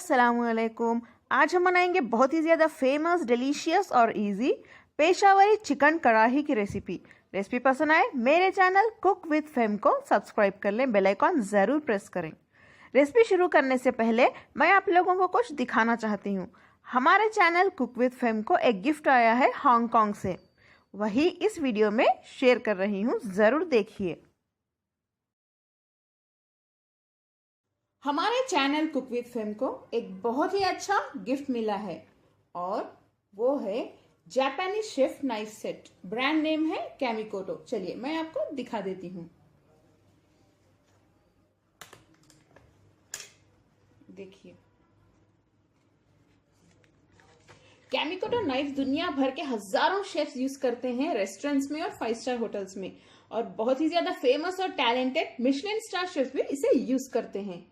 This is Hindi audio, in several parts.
अस्सलामुअलैकुम। आज हम बनाएंगे बहुत ही ज़्यादा फेमस, डिलीशियस और इजी पेशावरी चिकन कढ़ाई की रेसिपी पसंद आए मेरे चैनल कुक विद फेम को सब्सक्राइब कर लें, बेल आइकॉन ज़रूर प्रेस करें। रेसिपी शुरू करने से पहले मैं आप लोगों को कुछ दिखाना चाहती हूँ। हमारे चैनल कुक विद फेम को एक गिफ्ट आया है हांगकांग से, वही इस वीडियो में शेयर कर रही हूँ, ज़रूर देखिए। हमारे चैनल कुक विद फेम को एक बहुत ही अच्छा गिफ्ट मिला है और वो है Japanese chef knife set. Brand name है कैमिकोटो। चलिए मैं आपको दिखा देती हूँ। देखिए, कैमिकोटो नाइफ दुनिया भर के हजारों शेफ्स यूज करते हैं रेस्टोरेंट्स में और 5 स्टार होटल्स में, और बहुत ही ज्यादा फेमस और टैलेंटेड मिशेलिन स्टार शेफ भी इसे यूज करते हैं।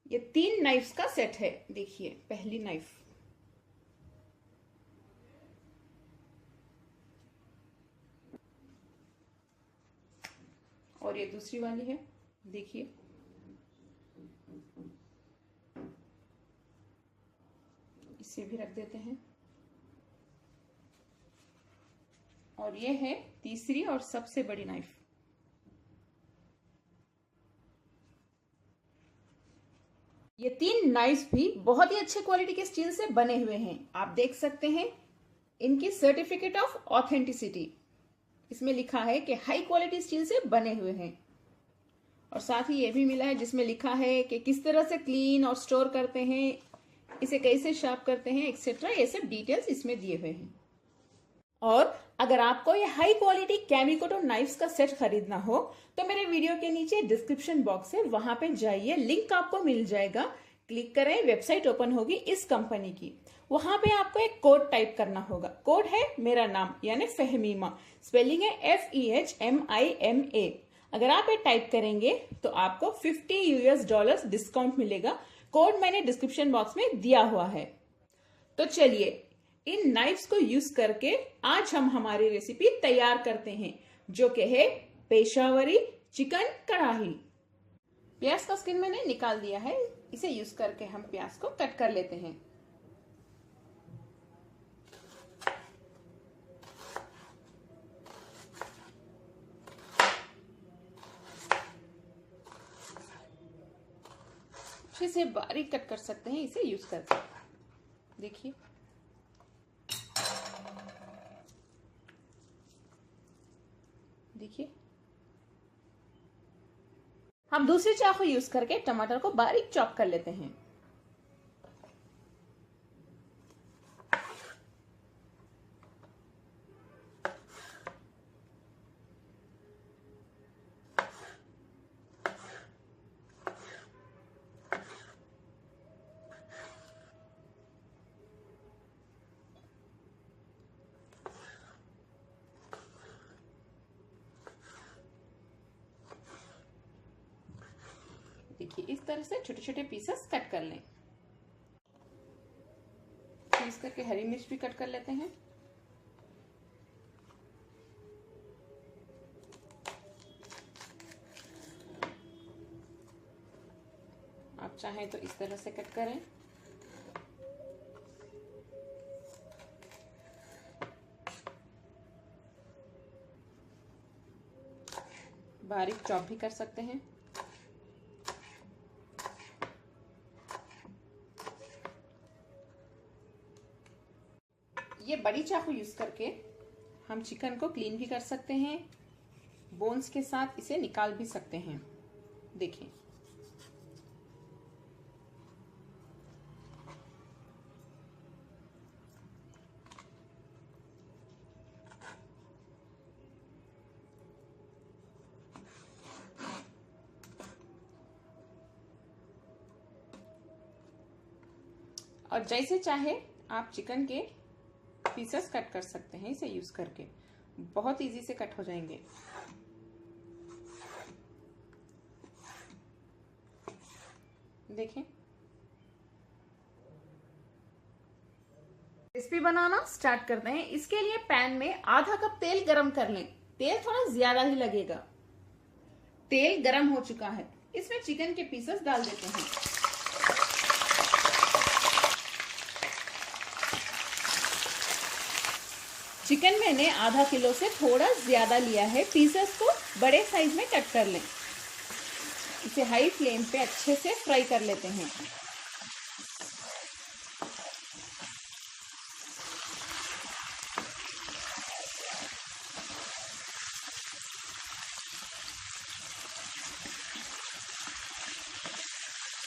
ये 3 नाइफ्स का सेट है। देखिए, पहली नाइफ, और ये दूसरी वाली है। देखिए, इसे भी रख देते हैं। और ये है तीसरी और सबसे बड़ी नाइफ। ये 3 नाइफ्स भी बहुत ही अच्छे क्वालिटी के स्टील से बने हुए हैं। आप देख सकते हैं इनकी सर्टिफिकेट ऑफ ऑथेंटिसिटी, इसमें लिखा है कि हाई क्वालिटी स्टील से बने हुए हैं। और साथ ही ये भी मिला है जिसमें लिखा है कि किस तरह से क्लीन और स्टोर करते हैं, इसे कैसे शार्प करते हैं, एक्सेट्रा। ये सब डिटेल्स इसमें दिए हुए हैं। और अगर आपको ये हाई क्वालिटी कैमिकोटो नाइफ्स का सेट खरीदना हो तो मेरे वीडियो के नीचे डिस्क्रिप्शन बॉक्स है, वहां पे जाइए, लिंक आपको मिल जाएगा। क्लिक करें, वेबसाइट ओपन होगी इस कंपनी की। वहां पे आपको एक कोड टाइप करना होगा। कोड है मेरा नाम यानी फहमीमा, स्पेलिंग है FEHMIMA। अगर आप ये टाइप करेंगे तो आपको $50 डिस्काउंट मिलेगा। कोड मैंने डिस्क्रिप्शन बॉक्स में दिया हुआ है। तो चलिए, इन नाइफ्स को यूज करके आज हम हमारी रेसिपी तैयार करते हैं, जो कि है पेशावरी चिकन कढ़ाई। प्याज का स्किन मैंने निकाल दिया है। इसे यूज करके हम प्याज को कट कर लेते हैं। अच्छे से बारीक कट कर सकते हैं इसे यूज करके। देखिए, देखिए, हम दूसरी चाकू यूज करके टमाटर को बारीक चॉप कर लेते हैं। देखिए, इस तरह से छोटे छोटे पीसेस कट कर लें। पीस करके हरी मिर्च भी कट कर लेते हैं। आप चाहें तो इस तरह से कट करें। बारीक चॉप भी कर सकते हैं। ये बड़ी चाकू यूज करके हम चिकन को क्लीन भी कर सकते हैं, बोन्स के साथ इसे निकाल भी सकते हैं। देखिए, और जैसे चाहे आप चिकन के पीसेस कट कर सकते हैं इसे यूज करके। बहुत इजी से कट हो जाएंगे। देखें, रेसिपी बनाना स्टार्ट करते हैं। इसके लिए पैन में आधा कप तेल गरम कर लें। तेल थोड़ा ज्यादा ही लगेगा। तेल गरम हो चुका है, इसमें चिकन के पीसेस डाल देते हैं। चिकन मैंने आधा किलो से थोड़ा ज्यादा लिया है। पीसेस को बड़े साइज में कट कर लें। इसे हाई फ्लेम पे अच्छे से फ्राई कर लेते हैं।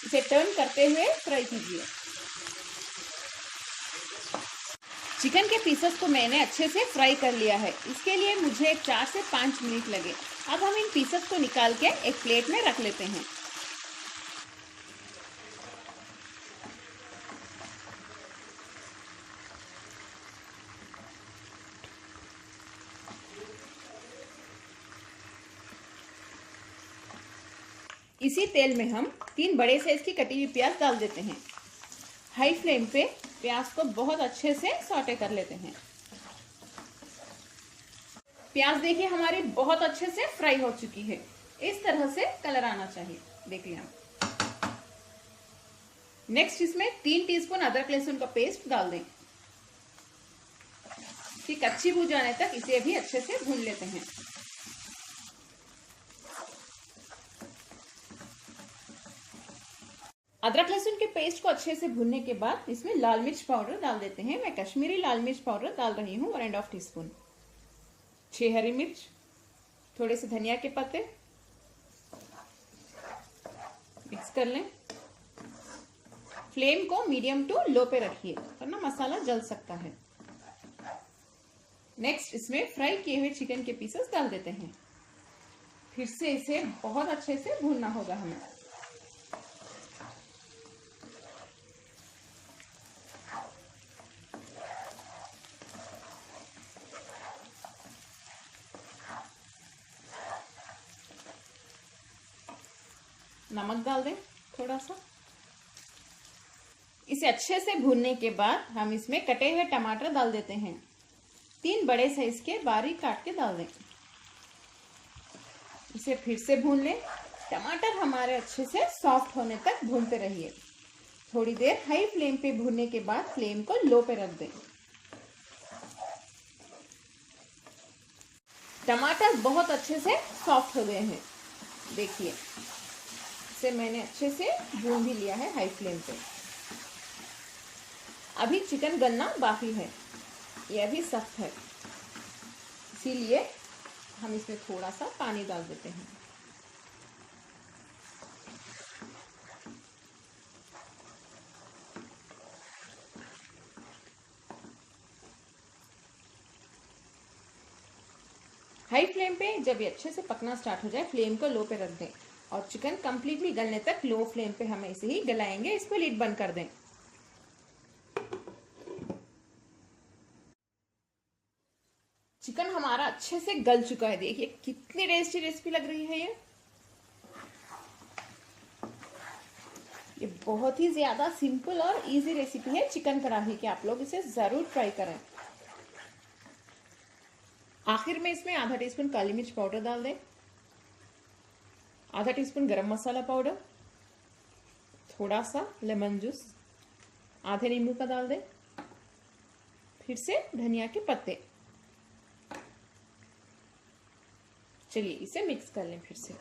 इसे टर्न करते हुए फ्राई कीजिए। चिकन के पीसेस को मैंने अच्छे से फ्राई कर लिया है। इसके लिए मुझे 4 से 5 मिनट लगे। अब हम इन पीसेस को निकाल के एक प्लेट में रख लेते हैं। इसी तेल में हम 3 बड़े साइज की कटी हुई प्याज डाल देते हैं। हाई फ्लेम पे प्याज को बहुत अच्छे से सौटे कर लेते हैं। प्याज देखिए हमारी बहुत अच्छे से फ्राई हो चुकी है। इस तरह से कलर आना चाहिए, देख लिया। नेक्स्ट इसमें 3 टीस्पून अदरक लहसुन का पेस्ट डाल दें। ठीक अच्छी भून जाने तक इसे भी अच्छे से भून लेते हैं। अदरक लहसुन के पेस्ट को अच्छे से भूनने के बाद इसमें लाल मिर्च पाउडर डाल देते हैं। मैं कश्मीरी लाल मिर्च पाउडर डाल रही हूँ 1.5 टीस्पून। 6 हरी मिर्च, थोड़े से धनिया के पत्ते, मिक्स कर लें। फ्लेम को मीडियम टू लो पे रखिए वरना मसाला जल सकता है। नेक्स्ट इसमें फ्राई किए हुए चिकन के पीसेस डाल देते हैं। फिर से इसे बहुत अच्छे से भूनना होगा हमें। नमक डाल दें थोड़ा सा। इसे अच्छे से भूनने के बाद हम इसमें कटे हुए टमाटर डाल देते हैं। 3 बड़े साइज के बारीक काट के डाल दें। इसे फिर से भून लें। टमाटर हमारे अच्छे से सॉफ्ट होने तक भूनते रहिए। थोड़ी देर हाई फ्लेम पे भूनने के बाद फ्लेम को लो पे रख दें। टमाटर बहुत अच्छे से सॉफ्ट हो गए हैं, देखिए। इसे मैंने अच्छे से भून भी लिया है हाई फ्लेम पे। अभी चिकन गलना बाकी है, ये अभी सख्त है, इसीलिए हम इसमें थोड़ा सा पानी डाल देते हैं। हाई फ्लेम पे जब ये अच्छे से पकना स्टार्ट हो जाए फ्लेम को लो पे रख दें और चिकन कंप्लीटली गलने तक लो फ्लेम पे हमें इसे ही गलाएंगे। इस पे लिड बंद कर दें। चिकन हमारा अच्छे से गल चुका है, देखिए कितनी टेस्टी रेसिपी लग रही है ये बहुत ही ज्यादा सिंपल और इजी रेसिपी है चिकन कढ़ाई की। आप लोग इसे जरूर ट्राई करें। आखिर में इसमें आधा टीस्पून काली मिर्च पाउडर डाल दें, आधा टीस्पून गरम मसाला पाउडर, थोड़ा सा लेमन जूस आधे नींबू का डाल दें, फिर से धनिया के पत्ते। चलिए इसे मिक्स कर लें फिर से।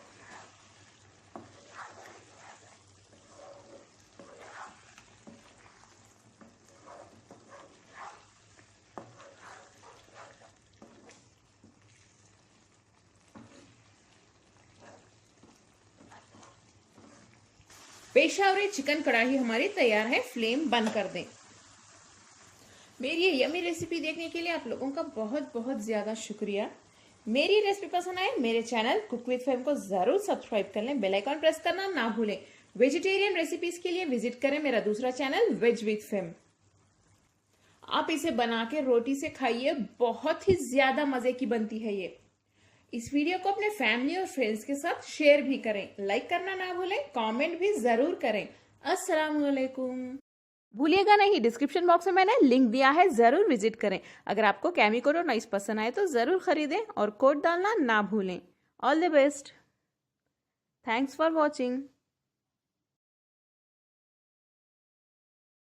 पेशावरी चिकन कढ़ाई हमारी तैयार है। फ्लेम बंद कर दें। मेरी ये यमी रेसिपी देखने के लिए आप लोगों का बहुत बहुत ज्यादा शुक्रिया। मेरी रेसिपी पसंद आए मेरे चैनल कुक विद फेम को जरूर सब्सक्राइब कर लें, बेल आइकॉन प्रेस करना ना भूलें। वेजिटेरियन रेसिपीज के लिए विजिट करें मेरा दूसरा चैनल वेज विद फेम। आप इसे बना के रोटी से खाइए, बहुत ही ज्यादा मजे की बनती है ये। इस वीडियो को अपने फैमिली और फ्रेंड्स के साथ शेयर भी करें, लाइक करना ना भूलें, कमेंट भी जरूर करें। अस्सलाम वालेकुम। भूलिएगा नहीं, डिस्क्रिप्शन बॉक्स में मैंने लिंक दिया है, जरूर विजिट करें। अगर आपको कैमी कोड और नाइस पसंद आए तो जरूर खरीदें और कोड डालना ना भूलें। All the best. Thanks for watching.